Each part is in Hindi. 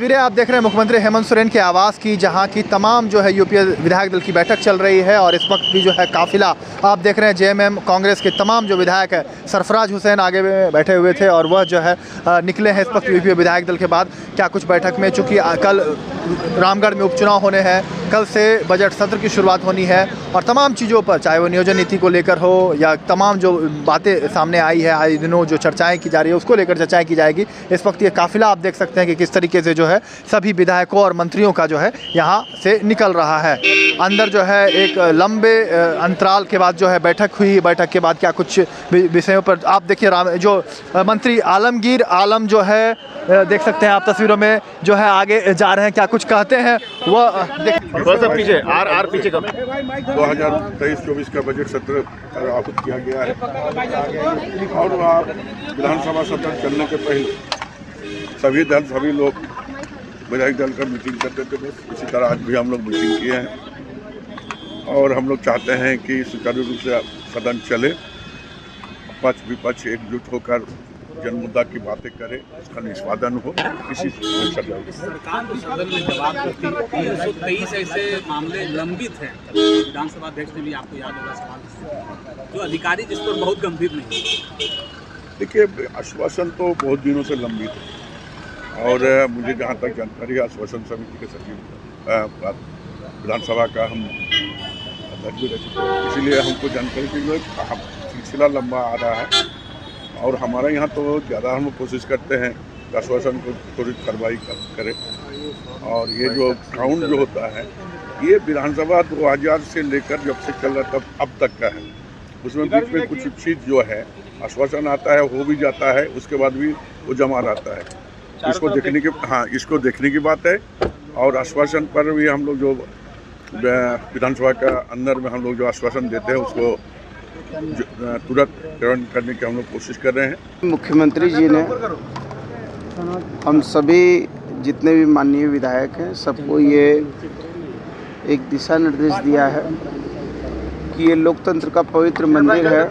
तस्वीरें आप देख रहे हैं मुख्यमंत्री हेमंत सोरेन के आवास की, जहां की तमाम जो है यूपीए विधायक दल की बैठक चल रही है। और इस वक्त भी जो है काफिला आप देख रहे हैं जेएमएम कांग्रेस के तमाम जो विधायक है, सरफराज हुसैन आगे में बैठे हुए थे और वह जो है निकले हैं इस वक्त यूपीए विधायक दल के बाद। क्या कुछ बैठक में, चूँकि कल रामगढ़ में उपचुनाव होने हैं, कल से बजट सत्र की शुरुआत होनी है और तमाम चीज़ों पर, चाहे वो नियोजन नीति को लेकर हो या तमाम जो बातें सामने आई है, आज दिनों जो चर्चाएं की जा रही है उसको लेकर चर्चाएं की जाएगी। इस वक्त ये काफिला आप देख सकते हैं कि किस तरीके से जो है सभी विधायकों और मंत्रियों का जो है यहाँ से निकल रहा है। अंदर जो है एक लंबे अंतराल के बाद जो है बैठक हुई। बैठक के बाद क्या कुछ विषयों पर आप देखिए, जो मंत्री आलमगीर आलम जो है देख सकते हैं आप तस्वीरों में जो है आगे जा रहे हैं, क्या कुछ कहते हैं वह पीछे आर पीछे कम। 2023-24 का बजट सत्र आहूत किया गया है और विधानसभा सत्र चलने के पहले सभी लोग विधायक दल का मीटिंग करते थे। इसी तरह आज भी हम लोग मीटिंग किए हैं और हम लोग चाहते हैं कि सुचारू रूप से सदन चले, पक्ष विपक्ष एकजुट होकर जन मुद्दा की बातें करें, उसका निष्पादन हो। इसी सरकार को सदन में जवाब देती 323 ऐसे मामले लंबित हैं। विधानसभा अध्यक्ष ने भी, आपको याद होगा, सवाल जो अधिकारी जिस पर बहुत गंभीर नहीं। देखिए, आश्वासन तो बहुत दिनों से लंबित है और मुझे जहाँ तक जानकारी है, आश्वासन समिति के सचिव विधानसभा का हम अध्यक्ष भी रह चुके हैं, इसीलिए हमको जानकारी की जो सिलसिला लंबा आ रहा है और हमारा यहाँ तो ज़्यादा हम कोशिश करते हैं आश्वासन को थोड़ी कार्रवाई करें। और ये जो काउंट जो होता है, ये विधानसभा 2000 से लेकर जब से चल रहा तब अब तक का है। उसमें बीच में कुछ चीज़ जो है आश्वासन आता है, हो भी जाता है, उसके बाद भी वो जमा रहता है। इसको देखने की बात है। और आश्वासन पर भी हम लोग जो विधानसभा का अंदर में हम लोग जो आश्वासन देते हैं उसको तुरंत ग्रहण करने की हम लोग कोशिश कर रहे हैं। मुख्यमंत्री जी ने हम सभी जितने भी माननीय विधायक हैं सबको ये एक दिशा निर्देश दिया है कि ये लोकतंत्र का पवित्र मंदिर है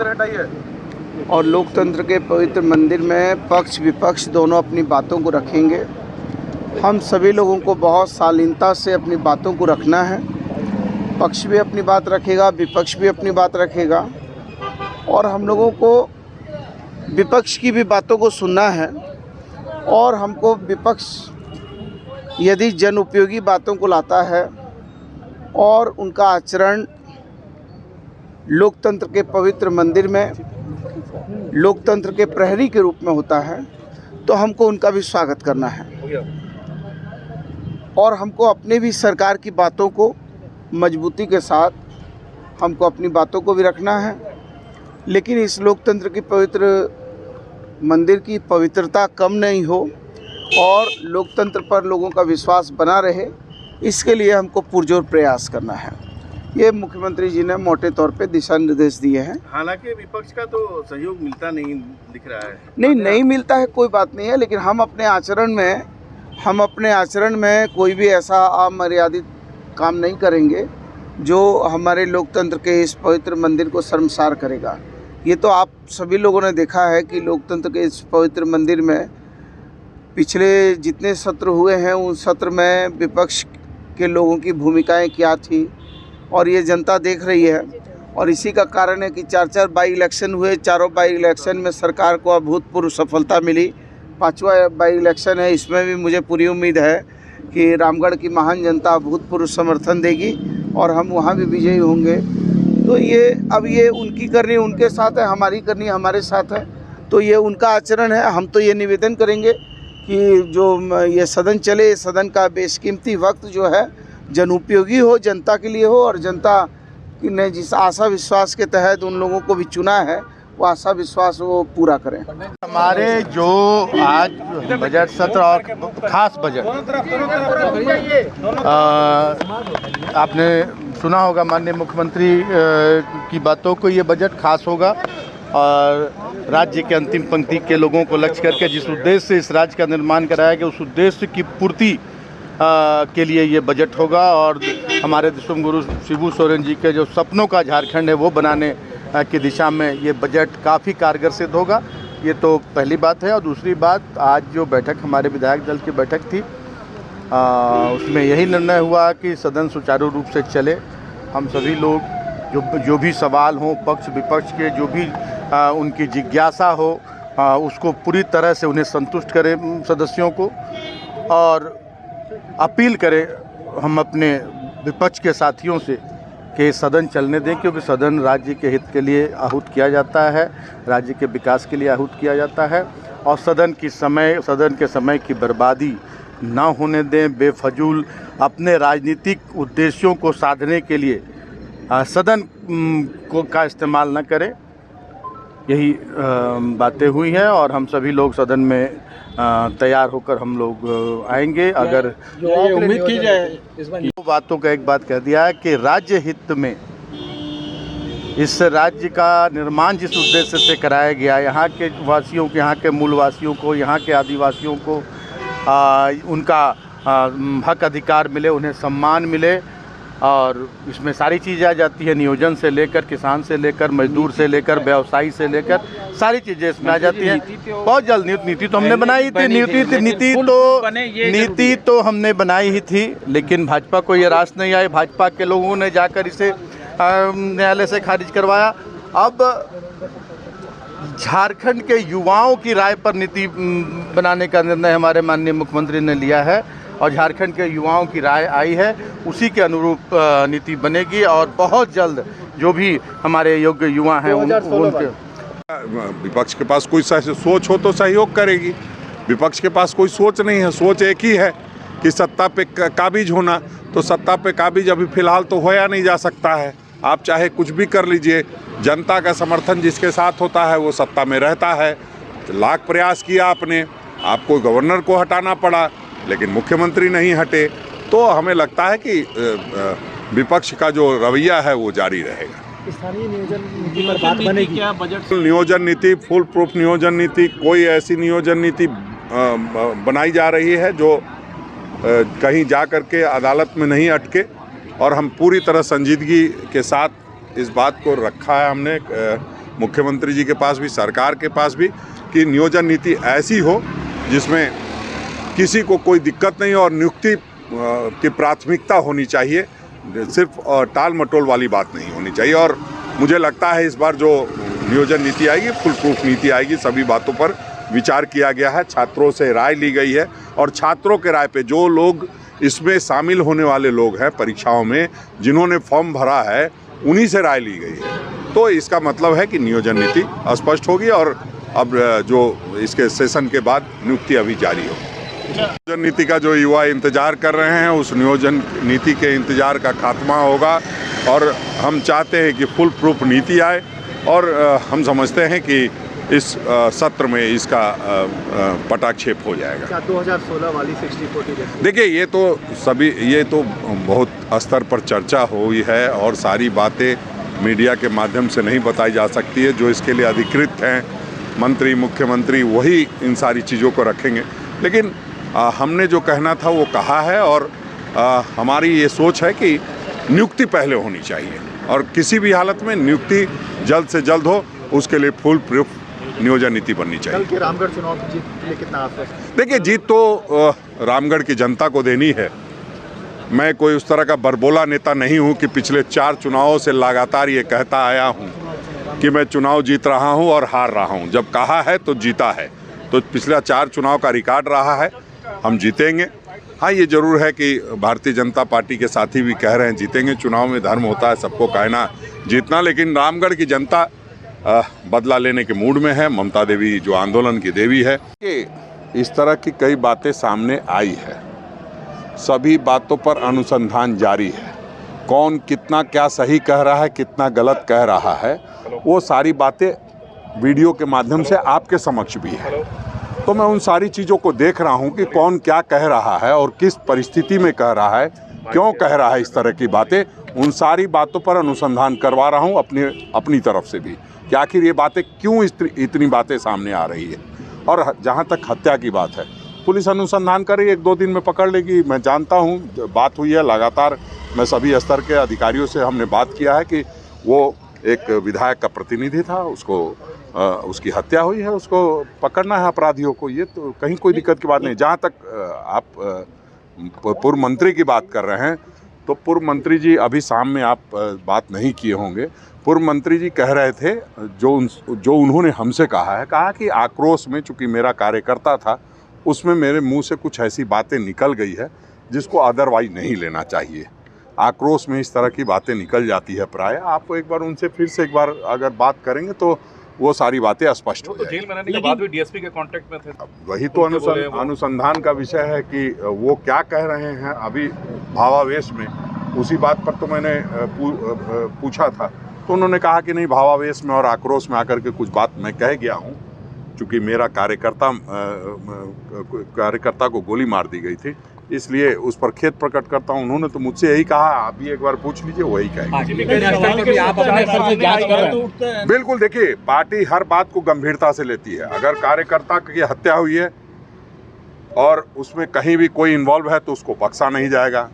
और लोकतंत्र के पवित्र मंदिर में पक्ष विपक्ष दोनों अपनी बातों को रखेंगे। हम सभी लोगों को बहुत शालीनता से अपनी बातों को रखना है। पक्ष भी अपनी बात रखेगा, विपक्ष भी अपनी बात रखेगा और हम लोगों को विपक्ष की भी बातों को सुनना है। और हमको विपक्ष यदि जन उपयोगी बातों को लाता है और उनका आचरण लोकतंत्र के पवित्र मंदिर में लोकतंत्र के प्रहरी के रूप में होता है, तो हमको उनका भी स्वागत करना है। और हमको अपने भी सरकार की बातों को मजबूती के साथ हमको अपनी बातों को भी रखना है। लेकिन इस लोकतंत्र की पवित्र मंदिर की पवित्रता कम नहीं हो और लोकतंत्र पर लोगों का विश्वास बना रहे, इसके लिए हमको पुरजोर प्रयास करना है। ये मुख्यमंत्री जी ने मोटे तौर पे दिशा निर्देश दिए हैं। हालांकि विपक्ष का तो सहयोग मिलता नहीं दिख रहा है। नहीं मिलता है, कोई बात नहीं है, लेकिन हम अपने आचरण में कोई भी ऐसा अमर्यादित काम नहीं करेंगे जो हमारे लोकतंत्र के इस पवित्र मंदिर को शर्मसार करेगा। ये तो आप सभी लोगों ने देखा है कि लोकतंत्र के इस पवित्र मंदिर में पिछले जितने सत्र हुए हैं उन सत्र में विपक्ष के लोगों की भूमिकाएं क्या थी और ये जनता देख रही है। और इसी का कारण है कि 4 बाई इलेक्शन हुए, चारों बाई इलेक्शन में सरकार को अभूतपूर्व सफलता मिली। 5वां बाई इलेक्शन है, इसमें भी मुझे पूरी उम्मीद है कि रामगढ़ की महान जनता अभूतपूर्व समर्थन देगी और हम वहाँ भी विजयी होंगे। तो ये उनकी करनी उनके साथ है, हमारी करनी हमारे साथ है। तो ये उनका आचरण है। हम तो ये निवेदन करेंगे कि जो ये सदन चले, सदन का बेशकीमती वक्त जो है जनउपयोगी हो, जनता के लिए हो और जनता ने जिस आशा विश्वास के तहत उन लोगों को भी चुना है वो आशा विश्वास वो पूरा करें। हमारे जो आज बजट सत्र और खास बजट आपने सुना होगा माननीय मुख्यमंत्री की बातों को, ये बजट खास होगा और राज्य के अंतिम पंक्ति के लोगों को लक्ष्य करके जिस उद्देश्य से इस राज्य का निर्माण कराया गया उस उद्देश्य की पूर्ति के लिए ये बजट होगा। और हमारे विश्वगुरु शिबू सोरेन जी के जो सपनों का झारखंड है वो बनाने की दिशा में ये बजट काफ़ी कारगर सिद्ध होगा। ये तो पहली बात है। और दूसरी बात, आज जो बैठक हमारे विधायक दल की बैठक थी उसमें यही निर्णय हुआ कि सदन सुचारू रूप से चले। हम सभी लोग जो भी सवाल हों पक्ष विपक्ष के, जो भी उनकी जिज्ञासा हो उसको पूरी तरह से उन्हें संतुष्ट करें सदस्यों को, और अपील करें हम अपने विपक्ष के साथियों से कि सदन चलने दें, क्योंकि सदन राज्य के हित के लिए आहूत किया जाता है, राज्य के विकास के लिए आहूत किया जाता है, और सदन के समय की बर्बादी ना होने दें। बेफजूल अपने राजनीतिक उद्देश्यों को साधने के लिए सदन का इस्तेमाल न करें। यही बातें हुई हैं और हम सभी लोग सदन में तैयार होकर हम लोग आएंगे। अगर उम्मीद की जाए इस बार दो बातों का एक बात कह दिया है कि राज्य हित में इस राज्य का निर्माण जिस उद्देश्य से कराया गया, यहाँ के वासियों को, यहाँ के मूल वासियों को, यहाँ के आदिवासियों को उनका हक अधिकार मिले, उन्हें सम्मान मिले, और इसमें सारी चीज़ें आ जाती है, नियोजन से लेकर, किसान से लेकर, मजदूर से लेकर, व्यवसायी से लेकर, सारी चीज़ें इसमें आ जाती हैं। बहुत जल्द नीति तो हमने बनाई थी, नीति तो हमने बनाई ही थी, लेकिन भाजपा को ये रास नहीं आई। भाजपा के लोगों ने जाकर इसे न्यायालय से खारिज करवाया। अब झारखंड के युवाओं की राय पर नीति बनाने का निर्णय हमारे माननीय मुख्यमंत्री ने लिया है, और झारखंड के युवाओं की राय आई है, उसी के अनुरूप नीति बनेगी, और बहुत जल्द जो भी हमारे योग्य युवा हैं उनके विपक्ष के पास कोई सोच हो तो सहयोग करेगी। विपक्ष के पास कोई सोच नहीं है, सोच एक ही है कि सत्ता पे काबिज होना। तो सत्ता पे काबिज अभी फिलहाल तो होया नहीं जा सकता है। आप चाहे कुछ भी कर लीजिए, जनता का समर्थन जिसके साथ होता है वो सत्ता में रहता है। लाख प्रयास किया आपने, आपको गवर्नर को हटाना पड़ा, लेकिन मुख्यमंत्री नहीं हटे। तो हमें लगता है कि विपक्ष का जो रवैया है वो जारी रहेगा। स्थानीय नियोजन नीति पर बात बनेगी क्या? बजट नियोजन नीति, फुल प्रूफ नियोजन नीति, कोई ऐसी नियोजन नीति बनाई जा रही है जो कहीं जा कर के अदालत में नहीं अटके, और हम पूरी तरह संजीदगी के साथ इस बात को रखा है हमने मुख्यमंत्री जी के पास भी, सरकार के पास भी, कि नियोजन नीति ऐसी हो जिसमें किसी को कोई दिक्कत नहीं और नियुक्ति की प्राथमिकता होनी चाहिए, सिर्फ टाल मटोल वाली बात नहीं होनी चाहिए। और मुझे लगता है इस बार जो नियोजन नीति आएगी, फुल प्रूफ नीति आएगी, सभी बातों पर विचार किया गया है, छात्रों से राय ली गई है, और छात्रों के राय पे जो लोग इसमें शामिल होने वाले लोग हैं परीक्षाओं में, जिन्होंने फॉर्म भरा है, उन्हीं से राय ली गई है। तो इसका मतलब है कि नियोजन नीति स्पष्ट होगी, और अब जो इसके सेशन के बाद नियुक्ति अभी जारी होगी। नियोजन नीति का जो युवा इंतजार कर रहे हैं, उस नियोजन नीति के इंतजार का खात्मा होगा, और हम चाहते हैं कि फुल प्रूफ नीति आए, और हम समझते हैं कि इस सत्र में इसका पटाक्षेप हो जाएगा। 2016 वाली 60-40 देखिए, ये तो बहुत स्तर पर चर्चा हुई है, और सारी बातें मीडिया के माध्यम से नहीं बताई जा सकती है। जो इसके लिए अधिकृत हैं, मंत्री, मुख्यमंत्री, वही इन सारी चीज़ों को रखेंगे। लेकिन हमने जो कहना था वो कहा है, और हमारी ये सोच है कि नियुक्ति पहले होनी चाहिए, और किसी भी हालत में नियुक्ति जल्द से जल्द हो, उसके लिए फुल प्रूफ नियोजन नीति बननी चाहिए। कल के रामगढ़ चुनाव की जीत के लिए कितना आश्वस्त? देखिए, जीत तो रामगढ़ की जनता को देनी है। मैं कोई उस तरह का बरबोला नेता नहीं हूं कि पिछले 4 चुनावों से लगातार ये कहता आया हूं कि मैं चुनाव जीत रहा हूं और हार रहा हूं। जब कहा है तो जीता है, तो पिछला 4 चुनाव का रिकॉर्ड रहा है, हम जीतेंगे। हाँ, ये जरूर है कि भारतीय जनता पार्टी के साथी भी कह रहे हैं जीतेंगे। चुनाव में धर्म होता है, सबको कहना जीतना, लेकिन रामगढ़ की जनता बदला लेने के मूड में है। ममता देवी जो आंदोलन की देवी है, कि इस तरह की कई बातें सामने आई है, सभी बातों पर अनुसंधान जारी है। कौन कितना क्या सही कह रहा है, कितना गलत कह रहा है, वो सारी बातें वीडियो के माध्यम से आपके समक्ष भी है। तो मैं उन सारी चीज़ों को देख रहा हूँ कि कौन क्या कह रहा है और किस परिस्थिति में कह रहा है, क्यों कह रहा है इस तरह की बातें। उन सारी बातों पर अनुसंधान करवा रहा हूँ अपनी तरफ से भी, कि आखिर ये बातें क्यों इतनी बातें सामने आ रही है। और जहाँ तक हत्या की बात है, पुलिस अनुसंधान करे, 1-2 दिन में पकड़ लेगी। मैं जानता हूँ, बात हुई है लगातार, मैं सभी स्तर के अधिकारियों से हमने बात किया है कि वो एक विधायक का प्रतिनिधि था, उसकी हत्या हुई है, उसको पकड़ना है अपराधियों को। ये तो कहीं कोई दिक्कत की बात नहीं। जहाँ तक आप पूर्व मंत्री की बात कर रहे हैं, तो पूर्व मंत्री जी अभी शाम में आप बात नहीं किए होंगे। पूर्व मंत्री जी कह रहे थे जो उन्होंने हमसे कहा कि आक्रोश में, चूंकि मेरा कार्यकर्ता था, उसमें मेरे मुंह से कुछ ऐसी बातें निकल गई है जिसको अदरवाइज नहीं लेना चाहिए। आक्रोश में इस तरह की बातें निकल जाती है प्राय। आप एक बार उनसे फिर से एक बार अगर बात करेंगे तो वो सारी बातें स्पष्ट हो जाएंगी। जेल में रहने के बाद भी डीएसपी के कांटेक्ट में थे। वही तो अनुसंधान का विषय है कि वो क्या कह रहे हैं अभी भावावेश में, उसी बात पर तो मैंने पूछा था, तो उन्होंने कहा कि नहीं, भावावेश में और आक्रोश में आकर के कुछ बात मैं कह गया हूँ। चूँकि मेरा कार्यकर्ता को गोली मार दी गई थी, इसलिए उस पर खेद प्रकट करता हूं। उन्होंने तो मुझसे यही कहा, आप भी एक बार पूछ लीजिए, वही कहेंगे। बिल्कुल, देखिए पार्टी हर बात को गंभीरता से लेती है। अगर कार्यकर्ता की हत्या हुई है और उसमें कहीं भी कोई इन्वॉल्व है तो उसको बख्शा नहीं जाएगा।